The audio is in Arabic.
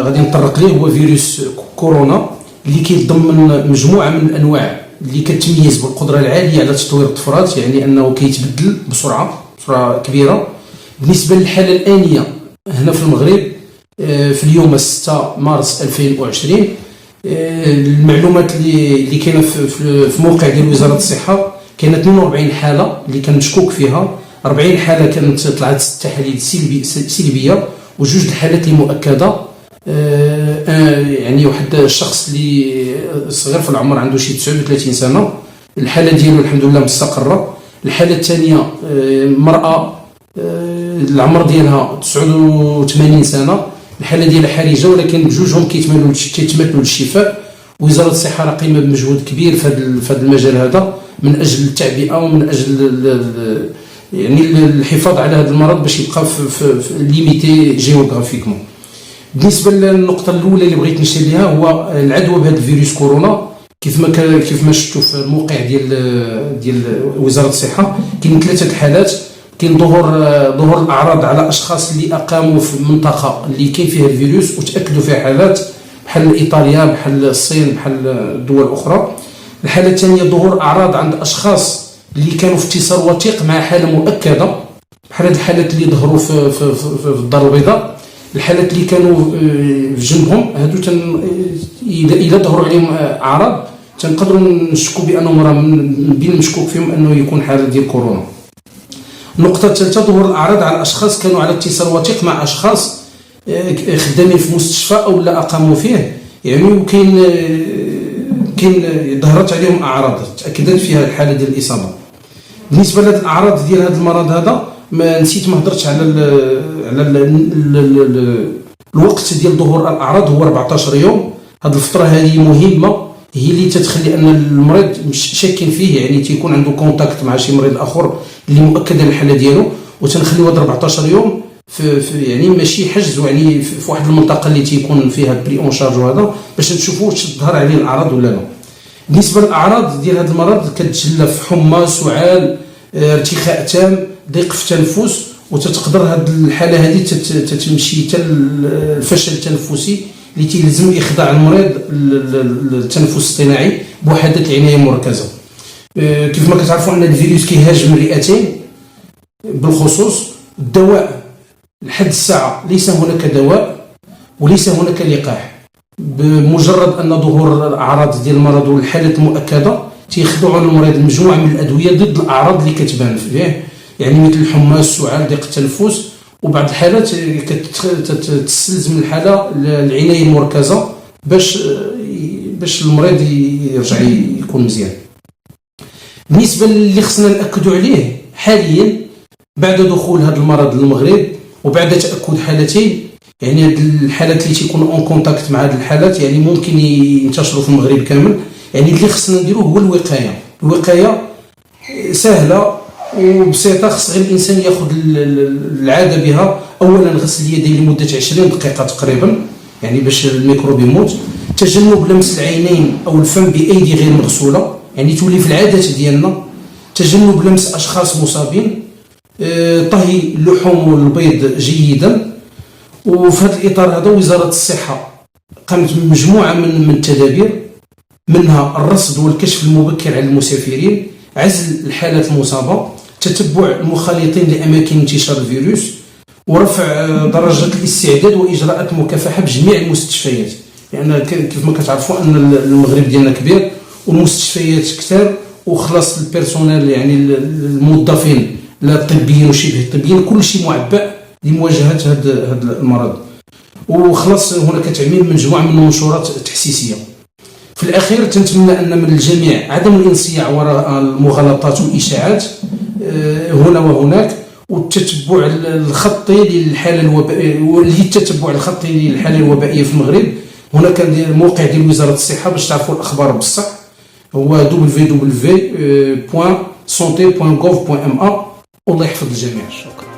غادي نطرق ليه هو فيروس كورونا اللي كيتضمن مجموعه من الانواع اللي كتميز بالقدره العاليه على تطوير الطفرات، يعني انه كيتبدل بسرعه كبيره. بالنسبه للحاله الانيه هنا في المغرب في اليوم 6 مارس 2020 المعلومات اللي كاينه في موقع ديال وزاره الصحه كاينه 42 حاله اللي كان مشكوك فيها، 40 حاله كانت طلعت التحاليل سلبيه وجوج الحالات اللي مؤكده. يعني واحد الشخص اللي صغير في العمر عنده شي 39 سنه، الحاله ديالو الحمد لله مستقره. الحاله الثانيه مراه العمر ديالها 89 سنه، الحاله ديالها حرجه ولكن بجوجهم كيتمثلوا للشفاء. وزاره الصحه راه قايمه بمجهود كبير في هذا المجال هذا من اجل التعبئه ومن اجل يعني الحفاظ على هذا المرض باش يبقى في ليميتي جيوغرافيكمون. بالنسبه للنقطه الاولى اللي بغيت نشير ليها هو العدوى بهذا الفيروس كورونا. كيف ما شفتوا في الموقع ديال وزاره الصحه كاين 3 الحالات. كاين ظهور الاعراض على اشخاص اللي اقاموا في منطقه اللي كاين فيها الفيروس وتاكدوا فيها حالات بحال ايطاليا بحال الصين بحال الدول الاخرى. الحاله الثانيه ظهور اعراض عند اشخاص اللي كانوا في اتصال وثيق مع حاله مؤكده بحال هاد الحالات اللي ظهروا في الدار البيضاء. الحالات اللي كانوا في جنبهم هادو اذا ظهروا عليهم اعراض تنقدروا نشكوا بانهم راه من بين المشكوك فيهم انه يكون حاله ديال كورونا. النقطه الثالثه ظهور الاعراض على اشخاص كانوا على اتصال وثيق مع اشخاص خدامين في مستشفى او لا اقاموا فيه، يعني وكاين ظهرت عليهم اعراض تاكدت فيها الحاله ديال الاصابه. بالنسبه لهاد الاعراض ديال هذا المرض هذا ما هضرتش على الوقت ديال ظهور الاعراض هو 14 يوم. هذه الفتره هذه مهمه، هي اللي تتخلي ان المريض مش شاكين فيه، يعني تيكون عنده كونتاكت مع شي مريض اخر اللي مؤكد الحاله ديالو، وتنخليو هاد 14 يوم في يعني ماشي حجز، يعني في واحد المنطقه اللي تيكون فيها بري اون شارج وهذا باش نشوفوا واش تظهر عليه الاعراض ولا لا. بالنسبه للاعراض ديال هذا المرض كتجلى في حمى، سعال، ارتخاء تام، ضيق في التنفس، وتتقدر هذه الحاله هذه تتمشي حتى الفشل التنفسي اللي تيلزم اخضاع المريض للتنفس الاصطناعي بوحدات العنايه المركزه. كيف ما كتعرفوا ان الفيروس كيهاجم الرئتين بالخصوص. الدواء لحد الساعه ليس هناك دواء وليس هناك لقاح. بمجرد ان ظهور الاعراض ديال المرض والحالات المؤكده تيخضعوا المريض مجموعه من الادويه ضد الاعراض اللي كتبان فيه، يعني مثل الحمى، السعال، ضيق التنفس، وبعض الحالات كتستلزم الحاله العنايه المركزه باش المريض يرجع يكون مزيان. بالنسبه اللي خصنا ناكدوا عليه حاليا بعد دخول هذا المرض للمغرب وبعد تاكد حالتين، يعني هاد الحالات اللي تيكونوا اون كونتاكت مع هاد الحالات يعني ممكن ينتشروا في المغرب كامل. يعني اللي خصنا نديروه هو الوقايه سهله وبسيطه. خص غير الانسان ياخذ العاده بها. اولا غسل اليدين لمده 20 دقيقه تقريبا، يعني باش الميكروب يموت. تجنب لمس العينين او الفم بايدي غير مغسوله، يعني تولي في العادات ديالنا. تجنب لمس اشخاص مصابين. طهي اللحوم والبيض جيدا. وفي هذا الاطار هذا وزاره الصحه قامت بمجموعه من التدابير، منها الرصد والكشف المبكر على المسافرين، عزل الحالات المصابه، تتبع المخالطين لاماكن انتشار الفيروس، ورفع درجه الاستعداد واجراءات مكافحه بجميع المستشفيات. لان يعني كيف ما كتعرفوا ان المغرب ديالنا كبير والمستشفيات كثار، وخلاص البيرسونيل يعني الموظفين لا الطبيين وشبه الطبيين كل شيء معبأ لمواجهه هذا المرض. وخلاص هناك تعميم من مجموعه من المنشورات التحسيسيه. في الاخير تنتمنى ان من الجميع عدم الانصياع وراء المغالطات والاشاعات هنا وهناك، والتتبع الخطي للحاله الوبائيه والتتبع الخطي للحاله الوبائيه في المغرب. هناك الموقع ديال وزاره الصحه باش تعرفوا الاخبار بصح، هو www.santé.gov.ma. والله يحفظ الجميع. شكرا.